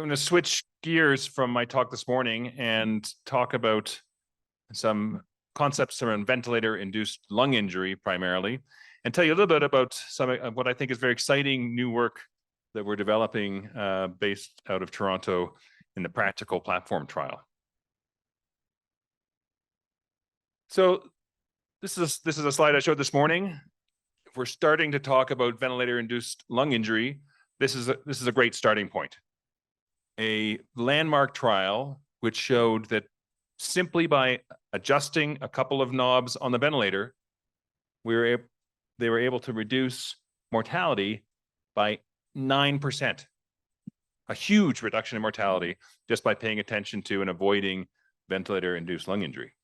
going to switch gears from my talk this morning and talk about some concepts around ventilator-induced lung injury primarily, and tell you a little bit about some of what I think is very exciting new work that we're developing based out of Toronto in the practical platform trial. So this is a slide I showed this morning. If we're starting to talk about ventilator-induced lung injury, this is a great starting point. A landmark trial which showed that simply by adjusting a couple of knobs on the ventilator, they were able to reduce mortality by 9%. A huge reduction in mortality just by paying attention to and avoiding ventilator-induced lung injury.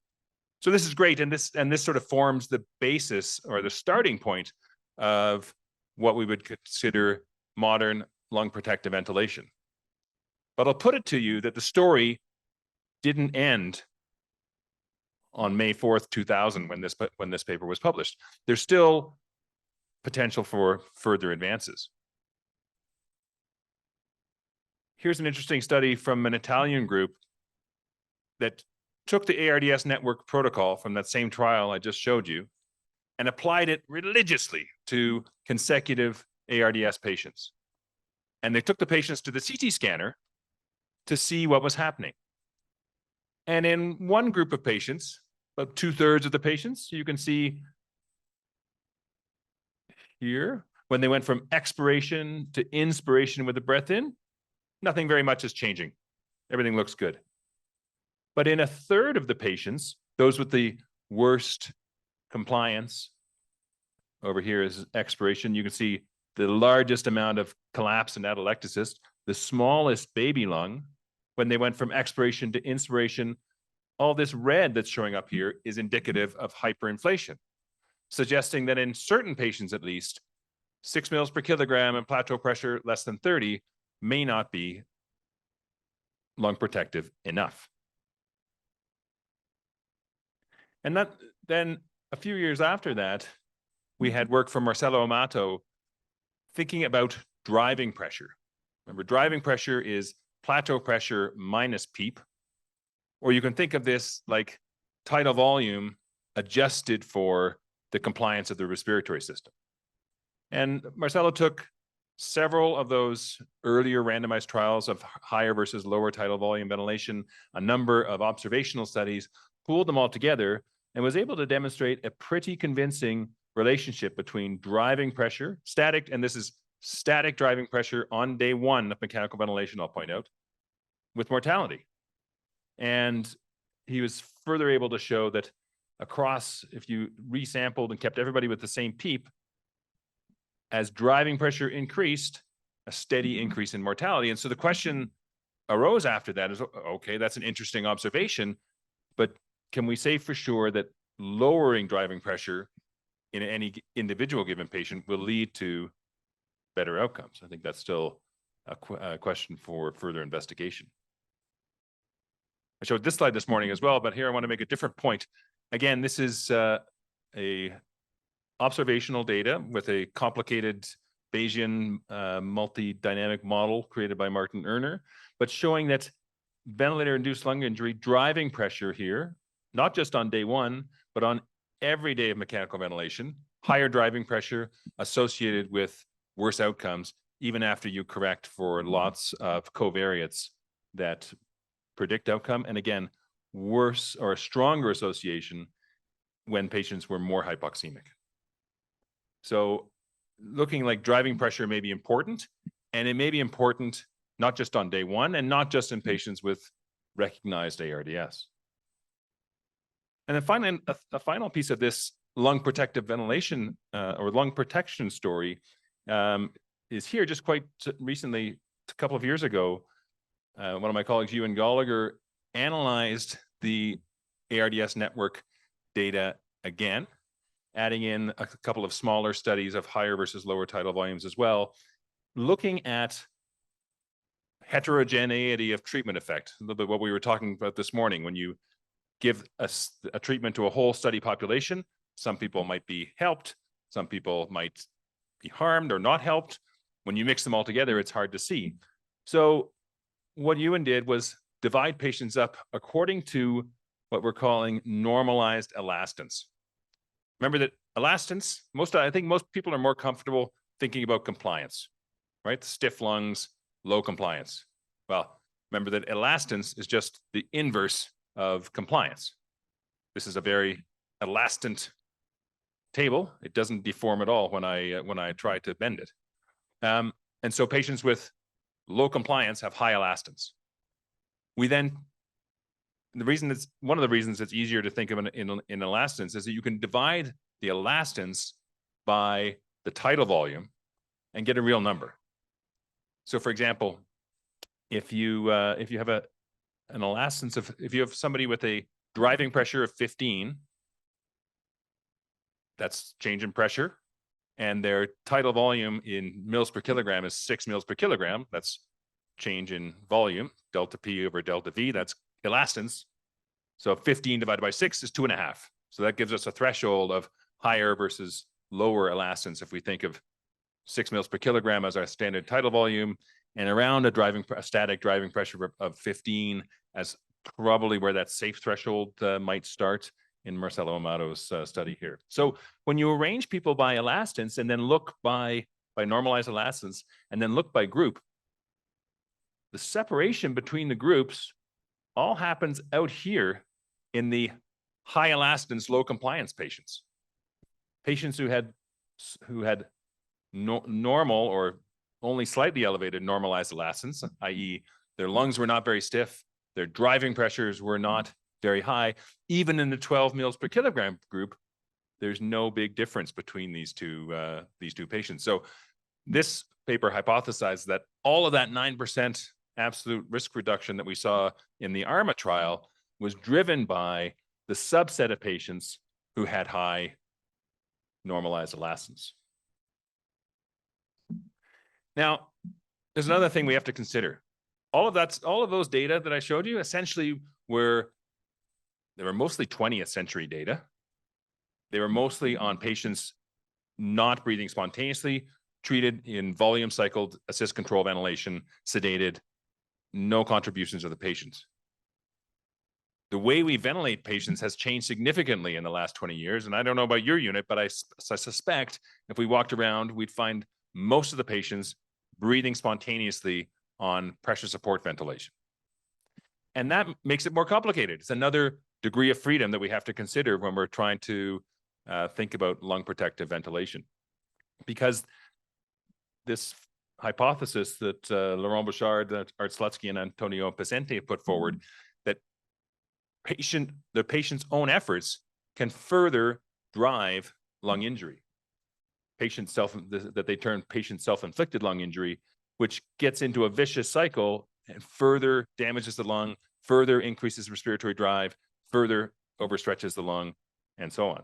So this is great, and this sort of forms the basis or the starting point of what we would consider modern lung protective ventilation. But I'll put it to you that the story didn't end on May 4th, 2000, when this paper was published. There's still potential for further advances. Here's an interesting study from an Italian group that took the ARDS network protocol from that same trial I just showed you and applied it religiously to consecutive ARDS patients. And they took the patients to the CT scanner to see what was happening. And in one group of patients, about 2/3 of the patients, you can see here, when they went from expiration to inspiration with the breath in, nothing very much is changing. Everything looks good. But in 1/3 of the patients, those with the worst compliance, over here is expiration, you can see the largest amount of collapse and atelectasis, the smallest baby lung. When they went from expiration to inspiration, all this red that's showing up here is indicative of hyperinflation, suggesting that in certain patients at least, 6 mL per kilogram and plateau pressure less than 30 may not be lung protective enough. And then a few years after that, we had work from Marcelo Amato thinking about driving pressure. Remember, driving pressure is plateau pressure minus PEEP, or you can think of this like tidal volume adjusted for the compliance of the respiratory system. And Marcelo took several of those earlier randomized trials of higher versus lower tidal volume ventilation, a number of observational studies, pooled them all together, and was able to demonstrate a pretty convincing relationship between driving pressure, static, and this is static driving pressure on day 1 of mechanical ventilation, I'll point out, with mortality. And he was further able to show that across, if you resampled and kept everybody with the same PEEP, as driving pressure increased, a steady increase in mortality. And so the question arose after that is, okay, that's an interesting observation, but can we say for sure that lowering driving pressure in any individual given patient will lead to better outcomes? I think that's still a question for further investigation. I showed this slide this morning as well, but here I want to make a different point. Again, this is a observational data with a complicated Bayesian multi-dynamic model created by Martin Erner, but showing that ventilator-induced lung injury driving pressure here, not just on day 1, but on every day of mechanical ventilation, higher driving pressure associated with worse outcomes, even after you correct for lots of covariates that predict outcome. And again, worse or a stronger association when patients were more hypoxemic. So looking like driving pressure may be important, and it may be important not just on day 1 and not just in patients with recognized ARDS. And then finally, a final piece of this lung protective ventilation or lung protection story is here. Just quite recently, a couple of years ago, one of my colleagues, Ewan Gallagher, analyzed the ARDS network data again, adding in a couple of smaller studies of higher versus lower tidal volumes as well, looking at heterogeneity of treatment effect, a little bit what we were talking about this morning. When you give a treatment to a whole study population, some people might be helped, some people might be harmed or not helped. When you mix them all together, it's hard to see. So what Ewan did was divide patients up according to what we're calling normalized elastance. Remember that elastance, I think most people are more comfortable thinking about compliance, right? Stiff lungs, low compliance. Well, remember that elastance is just the inverse of compliance. This is a very elastant table. It doesn't deform at all when I try to bend it. And so patients with low compliance have high elastance. One of the reasons it's easier to think of in elastance is that you can divide the elastance by the tidal volume and get a real number. So for example, if you have an elastance of, if you have somebody with a driving pressure of 15, that's change in pressure, and their tidal volume in mils per kilogram is 6 mils per kilogram, that's change in volume, delta P over delta V, that's elastance. So 15 divided by 6 is 2.5. So that gives us a threshold of higher versus lower elastance if we think of 6 mils per kilogram as our standard tidal volume, and around a static driving pressure of 15 as probably where that safe threshold might start in Marcelo Amato's study here. So when you arrange people by elastance and then look by normalized elastance and then look by group, the separation between the groups all happens out here in the high elastance, low compliance patients. Patients who had normal or only slightly elevated normalized elastance, i.e. their lungs were not very stiff, their driving pressures were not very high. Even in the 12 mils per kilogram group, there's no big difference between these two patients. So this paper hypothesized that all of that 9% absolute risk reduction that we saw in the ARMA trial was driven by the subset of patients who had high normalized elastance. Now, there's another thing we have to consider. All of those data that I showed you essentially were mostly 20th century data. They were mostly on patients not breathing spontaneously, treated in volume cycled assist control ventilation, sedated, no contributions of the patients. The way we ventilate patients has changed significantly in the last 20 years. And I don't know about your unit, but I suspect if we walked around, we'd find most of the patients breathing spontaneously on pressure support ventilation. And that makes it more complicated. It's another degree of freedom that we have to consider when we're trying to think about lung protective ventilation. Because this hypothesis that Laurent Bouchard, Art Slutsky, and Antonio Pesente put forward, that the patient's own efforts can further drive lung injury. That they term patient self-inflicted lung injury, which gets into a vicious cycle and further damages the lung, further increases respiratory drive, further overstretches the lung, and so on.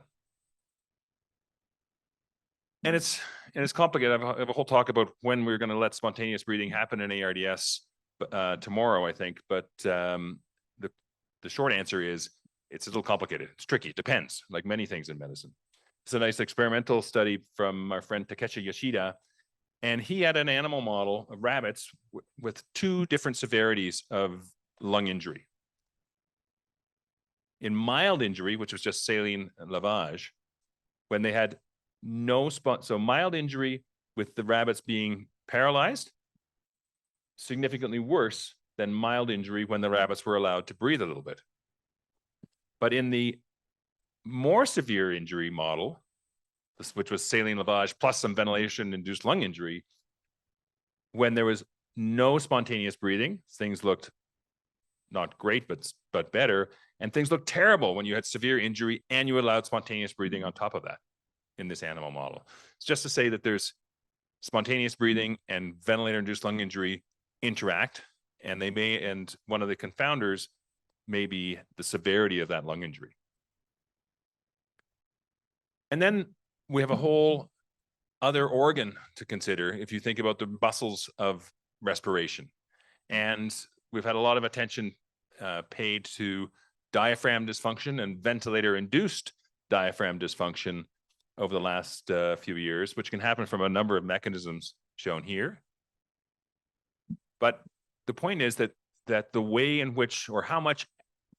And it's complicated. I have a whole talk about when we're going to let spontaneous breathing happen in ARDS tomorrow, I think. But the short answer is it's a little complicated. It's tricky. It depends, like many things in medicine. It's a nice experimental study from our friend Takeshi Yoshida. And he had an animal model of rabbits with two different severities of lung injury. In mild injury, which was just saline lavage, when they had so mild injury with the rabbits being paralyzed, significantly worse than mild injury when the rabbits were allowed to breathe a little bit. But in the more severe injury model, which was saline lavage plus some ventilation-induced lung injury, when there was no spontaneous breathing, things looked not great, but better, and things looked terrible when you had severe injury and you allowed spontaneous breathing on top of that in this animal model. It's just to say that there's spontaneous breathing and ventilator-induced lung injury interact, and one of the confounders may be the severity of that lung injury. And then we have a whole other organ to consider if you think about the muscles of respiration. And we've had a lot of attention paid to diaphragm dysfunction and ventilator-induced diaphragm dysfunction over the last few years, which can happen from a number of mechanisms shown here. But the point is that that the way in which, or how much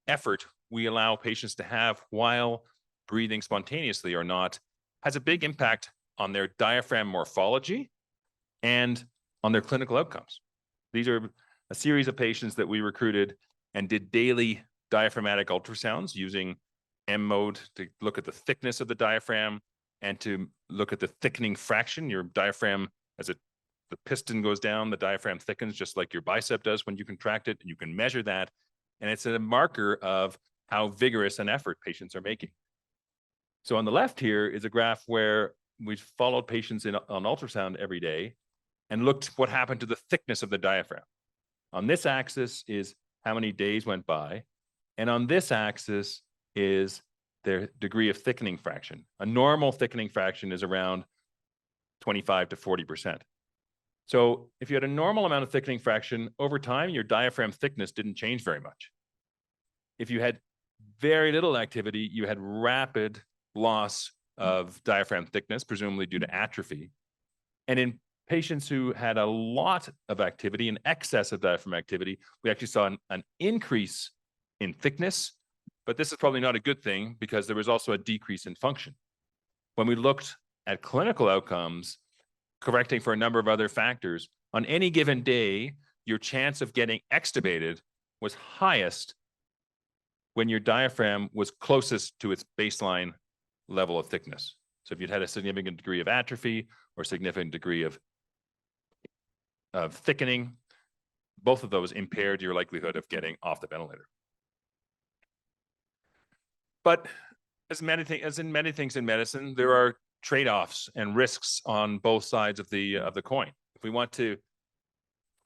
effort we allow patients to have while breathing spontaneously or not has a big impact on their diaphragm morphology and on their clinical outcomes. These are a series of patients that we recruited and did daily diaphragmatic ultrasounds using M mode to look at the thickness of the diaphragm and to look at the thickening fraction. Your diaphragm, as the piston goes down, the diaphragm thickens just like your bicep does when you contract it, and you can measure that. And it's a marker of how vigorous an effort patients are making. So on the left here is a graph where we followed patients on ultrasound every day and looked what happened to the thickness of the diaphragm. On this axis is how many days went by. And on this axis is their degree of thickening fraction. A normal thickening fraction is around 25 to 40%. So if you had a normal amount of thickening fraction, over time, your diaphragm thickness didn't change very much. If you had very little activity, you had rapid loss of diaphragm thickness, presumably due to atrophy. And in patients who had a lot of activity, in excess of diaphragm activity, we actually saw an increase in thickness, but this is probably not a good thing because there was also a decrease in function. When we looked at clinical outcomes, correcting for a number of other factors, on any given day, your chance of getting extubated was highest when your diaphragm was closest to its baseline level of thickness. So if you'd had a significant degree of atrophy or significant degree of thickening, both of those impaired your likelihood of getting off the ventilator. But as in many things in medicine, there are trade-offs and risks on both sides of the coin. If we want to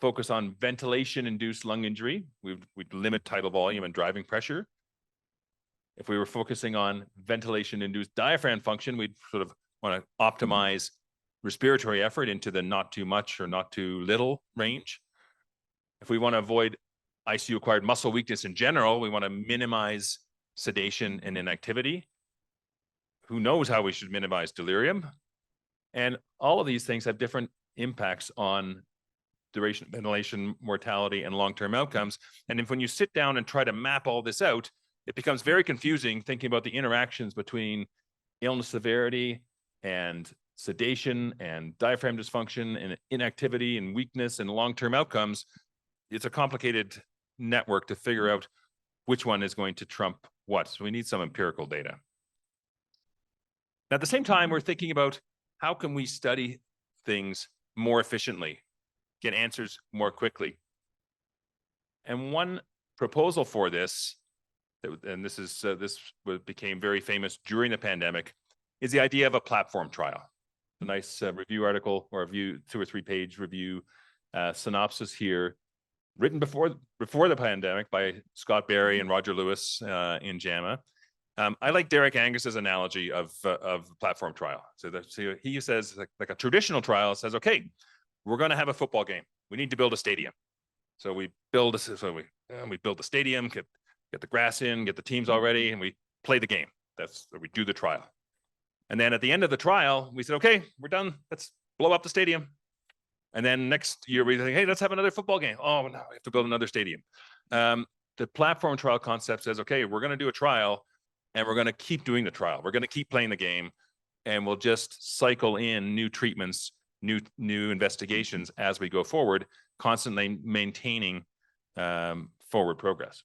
focus on ventilation-induced lung injury, we'd limit tidal volume and driving pressure. If we were focusing on ventilation-induced diaphragm function, we'd sort of want to optimize respiratory effort into the not too much or not too little range. If we want to avoid ICU-acquired muscle weakness in general, we want to minimize sedation and inactivity. Who knows how we should minimize delirium? And all of these things have different impacts on duration of ventilation, mortality, and long-term outcomes. And if when you sit down and try to map all this out, it becomes very confusing thinking about the interactions between illness severity and sedation and diaphragm dysfunction and inactivity and weakness and long-term outcomes. It's a complicated network to figure out which one is going to trump what. So we need some empirical data. At the same time, we're thinking about how can we study things more efficiently, get answers more quickly. And one proposal for this, and this became very famous during the pandemic, is the idea of a platform trial. A nice review article or a 2 or 3 page review synopsis here, written before the pandemic by Scott Barry and Roger Lewis in JAMA. I like Derek Angus's analogy of platform trial. So he says, like a traditional trial says, okay, we're going to have a football game. We need to build a stadium. So we build the stadium, get the grass in, get the teams all ready, and we play the game. We do the trial. And then at the end of the trial, we said, okay, we're done. Let's blow up the stadium. And then next year we think, hey, let's have another football game. Oh, no, we have to build another stadium. The platform trial concept says, okay, we're going to do a trial and we're going to keep doing the trial. We're going to keep playing the game and we'll just cycle in new treatments, new investigations as we go forward, constantly maintaining forward progress.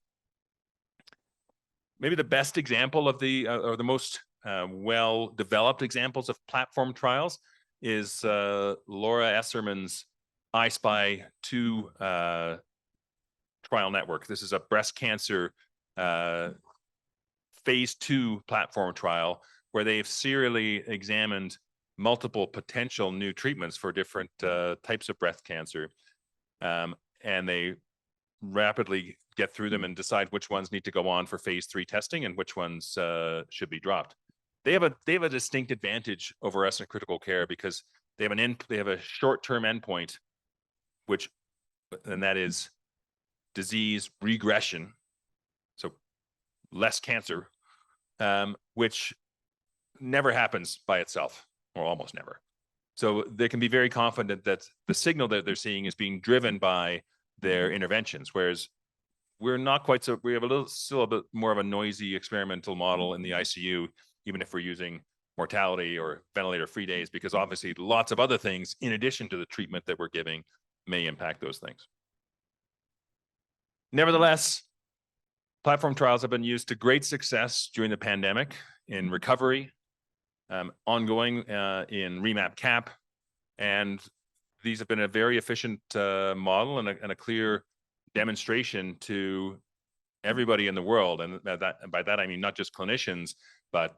Maybe the best example of or the most well-developed examples of platform trials is Laura Esserman's I-SPY 2 trial network. This is a breast cancer phase 2 platform trial where they've serially examined multiple potential new treatments for different types of breast cancer. And they rapidly get through them and decide which ones need to go on for phase 3 testing and which ones should be dropped. They have a distinct advantage over us in critical care because they have a short-term endpoint, and that is disease regression, so less cancer, which never happens by itself, or almost never. So they can be very confident that the signal that they're seeing is being driven by their interventions, whereas we're not quite so, we have still a bit more of a noisy experimental model in the ICU, even if we're using mortality or ventilator-free days, because obviously lots of other things in addition to the treatment that we're giving may impact those things. Nevertheless, platform trials have been used to great success during the pandemic in recovery, ongoing in remap cap, and these have been a very efficient model and a clear demonstration to everybody in the world. And by that, I mean not just clinicians, but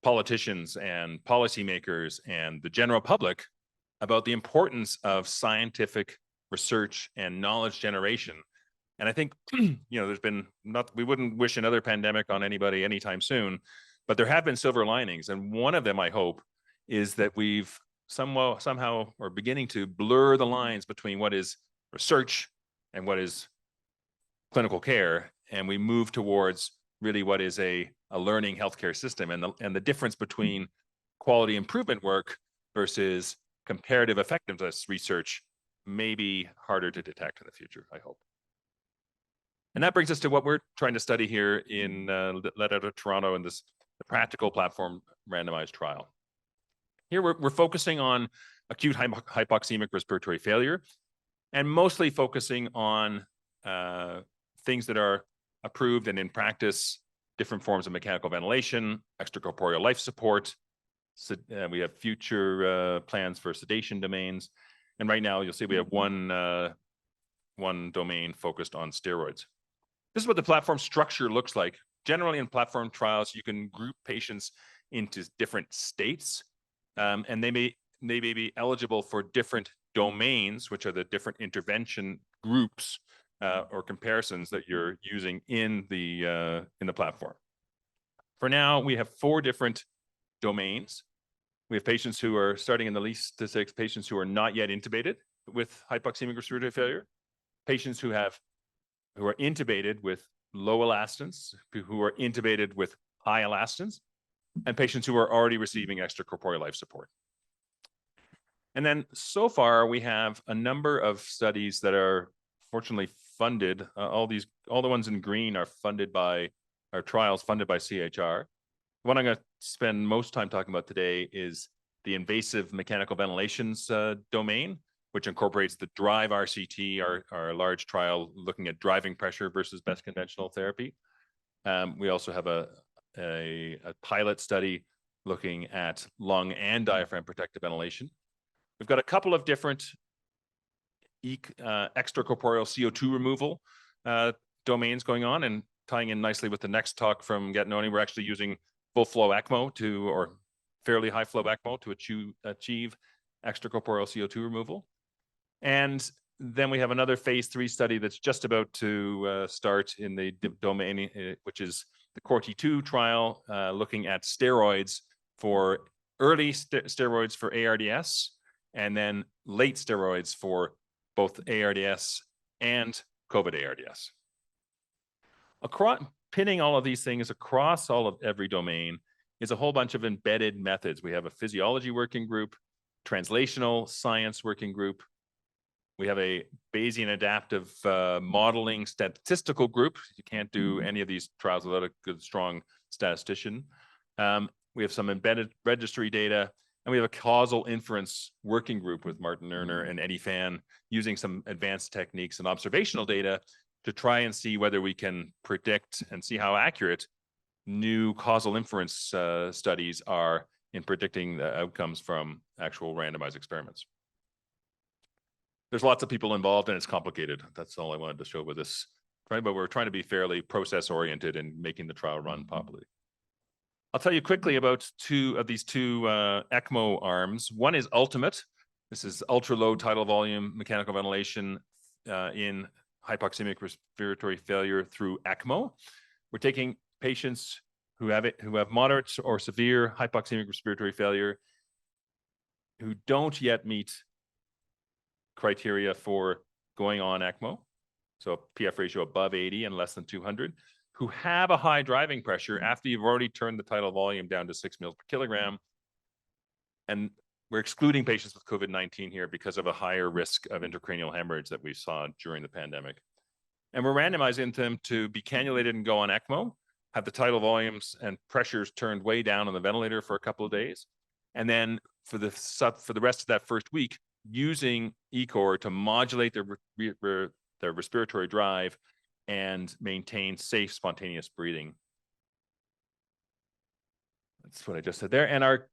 politicians and policymakers and the general public about the importance of scientific research and knowledge generation. And I think, there's been we wouldn't wish another pandemic on anybody anytime soon, but there have been silver linings. And one of them, I hope, is that we've somehow are beginning to blur the lines between what is research and what is clinical care. And we move towards really what is a learning healthcare system, and the difference between quality improvement work versus comparative effectiveness research may be harder to detect in the future, I hope. And that brings us to what we're trying to study here in led out of Toronto in the practical platform randomized trial. Here we're focusing on acute hypoxemic respiratory failure, and mostly focusing on things that are approved and in practice, different forms of mechanical ventilation, extracorporeal life support. So, we have future plans for sedation domains. And right now you'll see we have one domain focused on steroids. This is what the platform structure looks like. Generally in platform trials, you can group patients into different states, and they may be eligible for different domains, which are the different intervention groups or comparisons that you're using in the platform. For now, we have 4 different domains. We have patients who are starting in the least to 6 patients who are not yet intubated with hypoxemic respiratory failure, patients who are intubated with low elastance, who are intubated with high elastance, and patients who are already receiving extracorporeal life support. And then so far, we have a number of studies that are fortunately funded. All the ones in green are trials funded by CHR. What I'm going to spend most time talking about today is the invasive mechanical ventilations domain, which incorporates the DRIVE RCT, our large trial looking at driving pressure versus best conventional therapy. We also have a pilot study looking at lung and diaphragm protective ventilation. We've got a couple of different extracorporeal CO2 removal domains going on, and tying in nicely with the next talk from Gattinoni, we're actually using full flow ECMO or fairly high flow ECMO to achieve extracorporeal CO2 removal. And then we have another phase 3 study that's just about to start in the domain, which is the CORTI-2 trial, looking at steroids for early steroids for ARDS, and then late steroids for both ARDS and COVID ARDS. Pinning all of these things across every domain is a whole bunch of embedded methods. We have a physiology working group, translational science working group. We have a Bayesian adaptive modeling statistical group. You can't do any of these trials without a good, strong statistician. We have some embedded registry data, and we have a causal inference working group with Martin Erner and Eddie Fan using some advanced techniques and observational data to try and see whether we can predict and see how accurate new causal inference studies are in predicting the outcomes from actual randomized experiments. There's lots of people involved and it's complicated. That's all I wanted to show with this, right? But we're trying to be fairly process oriented and making the trial run properly. I'll tell you quickly about these two ECMO arms. One is Ultimate. This is ultra low tidal volume mechanical ventilation in hypoxemic respiratory failure through ECMO. We're taking patients who have moderate or severe hypoxemic respiratory failure who don't yet meet criteria for going on ECMO, so PF ratio above 80 and less than 200, who have a high driving pressure after you've already turned the tidal volume down to 6 mils per kilogram. And we're excluding patients with COVID-19 here because of a higher risk of intracranial hemorrhage that we saw during the pandemic. And we're randomizing them to be cannulated and go on ECMO, have the tidal volumes and pressures turned way down on the ventilator for a couple of days. And then for the rest of that first week, using ECOR to modulate their respiratory drive and maintain safe, spontaneous breathing. That's what I just said there. And our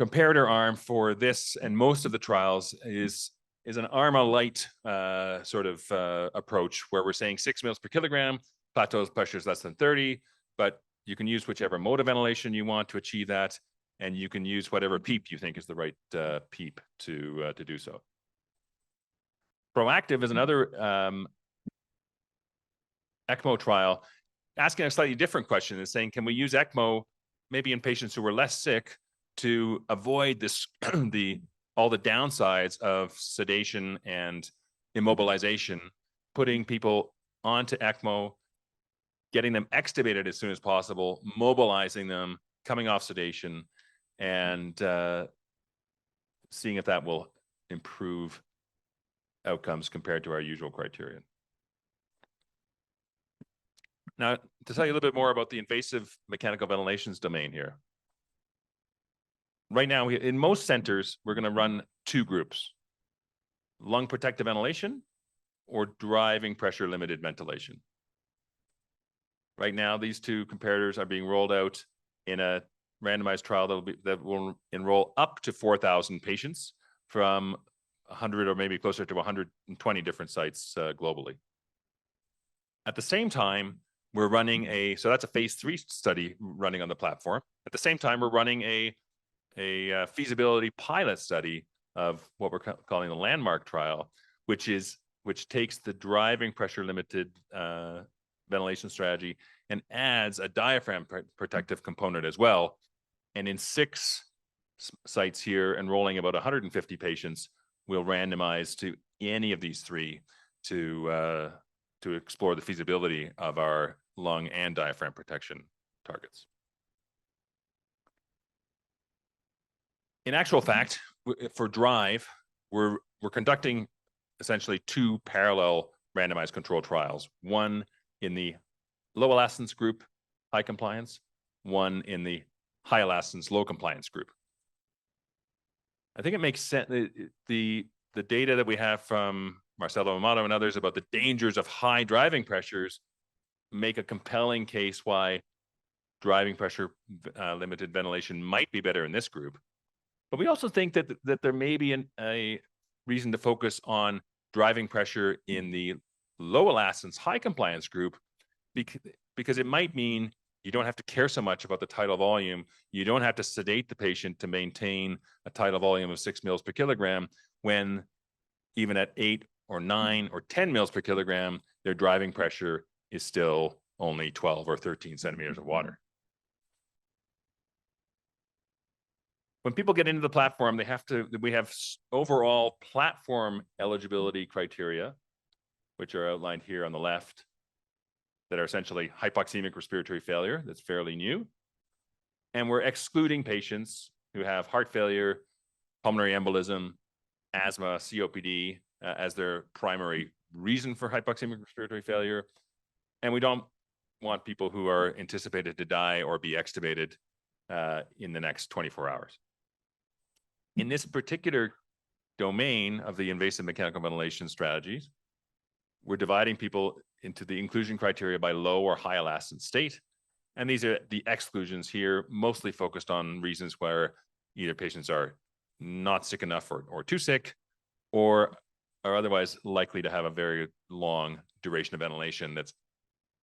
comparator arm for this and most of the trials is an ARMA light sort of approach, where we're saying 6 mils per kilogram, plateau pressure is less than 30, but you can use whichever mode of ventilation you want to achieve that, and you can use whatever PEEP you think is the right PEEP to do so. Proactive is another ECMO trial, asking a slightly different question, is saying, can we use ECMO maybe in patients who are less sick to avoid this all the downsides of sedation and immobilization, putting people onto ECMO, getting them extubated as soon as possible, mobilizing them, coming off sedation, and seeing if that will improve outcomes compared to our usual criterion. Now, to tell you a little bit more about the invasive mechanical ventilations domain here. Right now, in most centers, we're going to run 2 groups: lung protective ventilation or driving pressure limited ventilation. Right now, these 2 comparators are being rolled out in a randomized trial that will enroll up to 4,000 patients from 100 or maybe closer to 120 different sites globally. At the same time, we're running so that's a phase 3 study running on the platform. At the same time, we're running a feasibility pilot study of what we're calling the landmark trial, which takes the driving pressure limited ventilation strategy and adds a diaphragm protective component as well. And in 6 sites here, enrolling about 150 patients, we'll randomize to any of these 3 to explore the feasibility of our lung and diaphragm protection targets. In actual fact, for DRIVE, we're conducting essentially 2 parallel randomized control trials, one in the low elastance group, high compliance, one in the high elastance, low compliance group. I think it makes sense. The data that we have from Marcelo Amato and others about the dangers of high driving pressures make a compelling case why driving pressure limited ventilation might be better in this group. But we also think that there may be a reason to focus on driving pressure in the low elastance, high compliance group, because it might mean you don't have to care so much about the tidal volume. You don't have to sedate the patient to maintain a tidal volume of 6 mils per kilogram, when even at 8 or 9 or 10 mils per kilogram, their driving pressure is still only 12 or 13 centimeters of water. When people get into the platform, we have overall platform eligibility criteria, which are outlined here on the left, that are essentially hypoxemic respiratory failure. That's fairly new. And we're excluding patients who have heart failure, pulmonary embolism, asthma, COPD as their primary reason for hypoxemic respiratory failure. And we don't want people who are anticipated to die or be extubated in the next 24 hours. In this particular domain of the invasive mechanical ventilation strategies, we're dividing people into the inclusion criteria by low or high elastance state. And these are the exclusions here, mostly focused on reasons where either patients are not sick enough or too sick, or are otherwise likely to have a very long duration of ventilation that's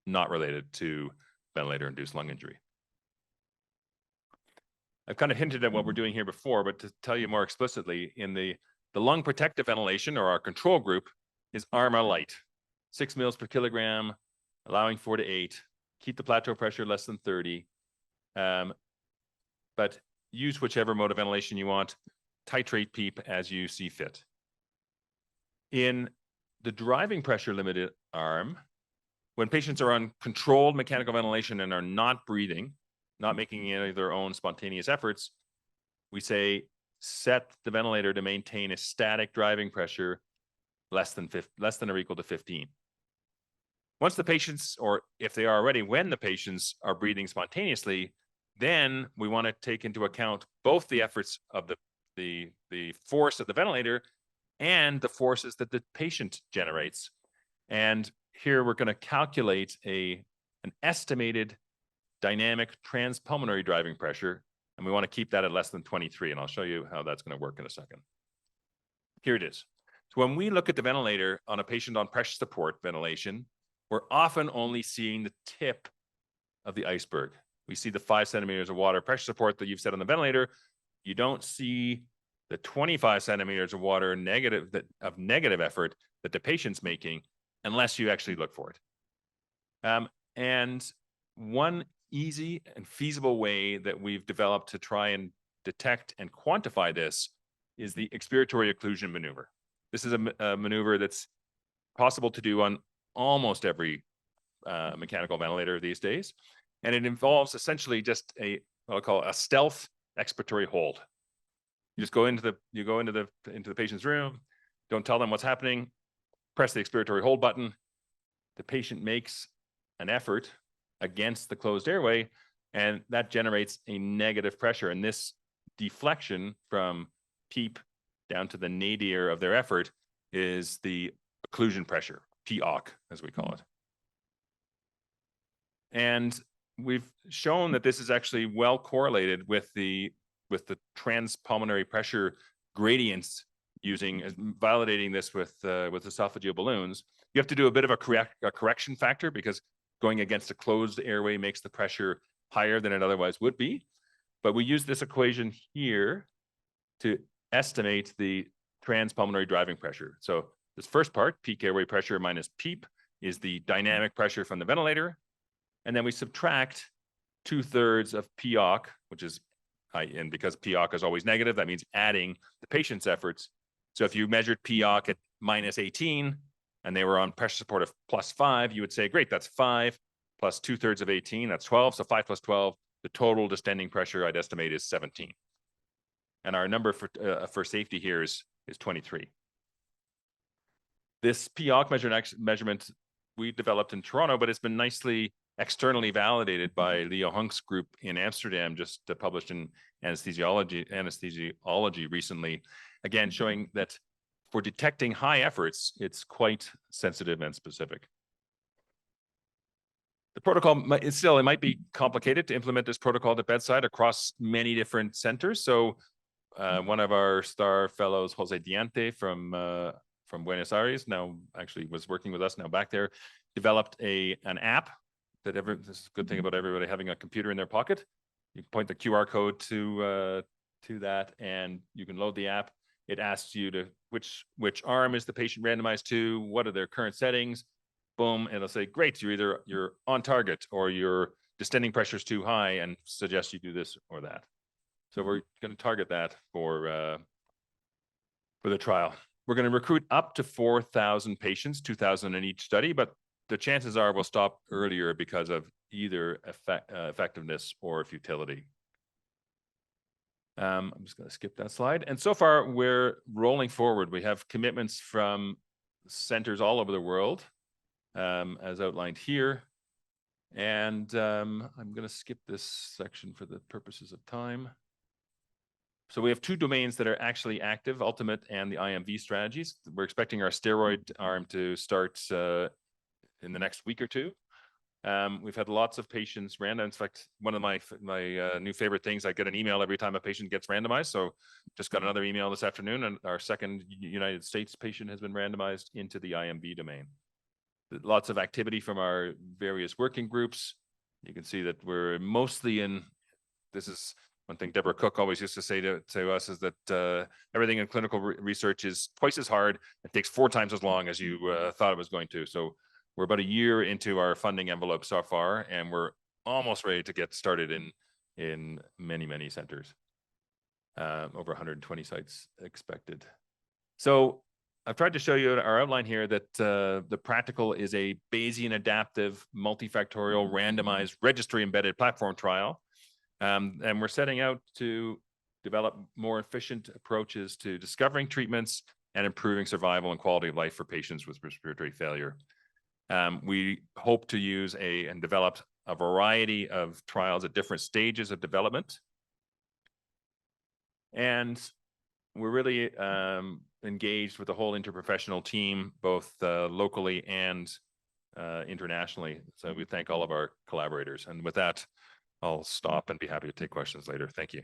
not related to ventilator-induced lung injury. I've kind of hinted at what we're doing here before, but to tell you more explicitly, in the lung protective ventilation, or our control group, is ARMA light, 6 mils per kilogram, allowing 4 to 8, keep the plateau pressure less than 30, but use whichever mode of ventilation you want, titrate PEEP as you see fit. In the driving pressure limited arm, when patients are on controlled mechanical ventilation and are not breathing, not making any of their own spontaneous efforts, we say set the ventilator to maintain a static driving pressure less than or equal to 15. Once the patients, or if they are already, when the patients are breathing spontaneously, then we want to take into account both the efforts of the force of the ventilator and the forces that the patient generates. And here we're going to calculate an estimated dynamic transpulmonary driving pressure, and we want to keep that at less than 23. And I'll show you how that's going to work in a second. Here it is. So when we look at the ventilator on a patient on pressure support ventilation, we're often only seeing the tip of the iceberg. We see the 5 centimeters of water pressure support that you've set on the ventilator. You don't see the 25 centimeters of water negative effort that the patient's making unless you actually look for it. And one easy and feasible way that we've developed to try and detect and quantify this is the expiratory occlusion maneuver. This is a maneuver that's possible to do on almost every mechanical ventilator these days. And it involves essentially just what I'll call a stealth expiratory hold. You just go into the patient's room, don't tell them what's happening, press the expiratory hold button. The patient makes an effort against the closed airway, and that generates a negative pressure. And this deflection from PEEP down to the nadir of their effort is the occlusion pressure, POC, as we call it. And we've shown that this is actually well correlated with the transpulmonary pressure gradients validating this with esophageal balloons. You have to do a bit of a correction factor because going against a closed airway makes the pressure higher than it otherwise would be. But we use this equation here to estimate the transpulmonary driving pressure. So this first part, peak airway pressure minus PEEP, is the dynamic pressure from the ventilator. And then we subtract 2/3 of POC, which is, and because POC is always negative, that means adding the patient's efforts. So if you measured POC at minus 18 and they were on pressure support of +5, you would say, great, that's 5 plus 2/3 of 18, that's 12. So 5 plus 12, the total distending pressure I'd estimate is 17. And our number for safety here is 23. This POC measurement we developed in Toronto, but it's been nicely externally validated by Leo Hunk's group in Amsterdam, just published in anesthesiology recently, again, showing that for detecting high efforts, it's quite sensitive and specific. The protocol, it might be complicated to implement this protocol at the bedside across many different centers. So one of our star fellows, Jose Diante from Buenos Aires, now actually was working with us now back there, developed an app that this is a good thing about everybody having a computer in their pocket. You point the QR code to that, and you can load the app. It asks you to which arm is the patient randomized to, what are their current settings. Boom, and it'll say, great, you're on target, or your distending pressure is too high, and suggest you do this or that. So we're going to target that for the trial. We're going to recruit up to 4,000 patients, 2,000 in each study, but the chances are we'll stop earlier because of either effectiveness or futility. I'm just going to skip that slide. And so far, we're rolling forward. We have commitments from centers all over the world, as outlined here. And I'm going to skip this section for the purposes of time. So we have 2 domains that are actually active, Ultimate and the IMV strategies. We're expecting our steroid arm to start in the next week or 2. We've had lots of patients randomized. In fact, one of my new favorite things, I get an email every time a patient gets randomized. So just got another email this afternoon, and our second United States patient has been randomized into the IMV domain. Lots of activity from our various working groups. You can see that we're mostly in, this is one thing Deborah Cook always used to say to us, is that everything in clinical research is twice as hard. It takes 4 times as long as you thought it was going to. So we're about a year into our funding envelope so far, and we're almost ready to get started in many, many centers. Over 120 sites expected. So I've tried to show you our outline here that the practical is a Bayesian adaptive multifactorial randomized registry embedded platform trial. And we're setting out to develop more efficient approaches to discovering treatments and improving survival and quality of life for patients with respiratory failure. We hope to use and develop a variety of trials at different stages of development. And we're really engaged with the whole interprofessional team, both locally and internationally. So we thank all of our collaborators. And with that, I'll stop and be happy to take questions later. Thank you.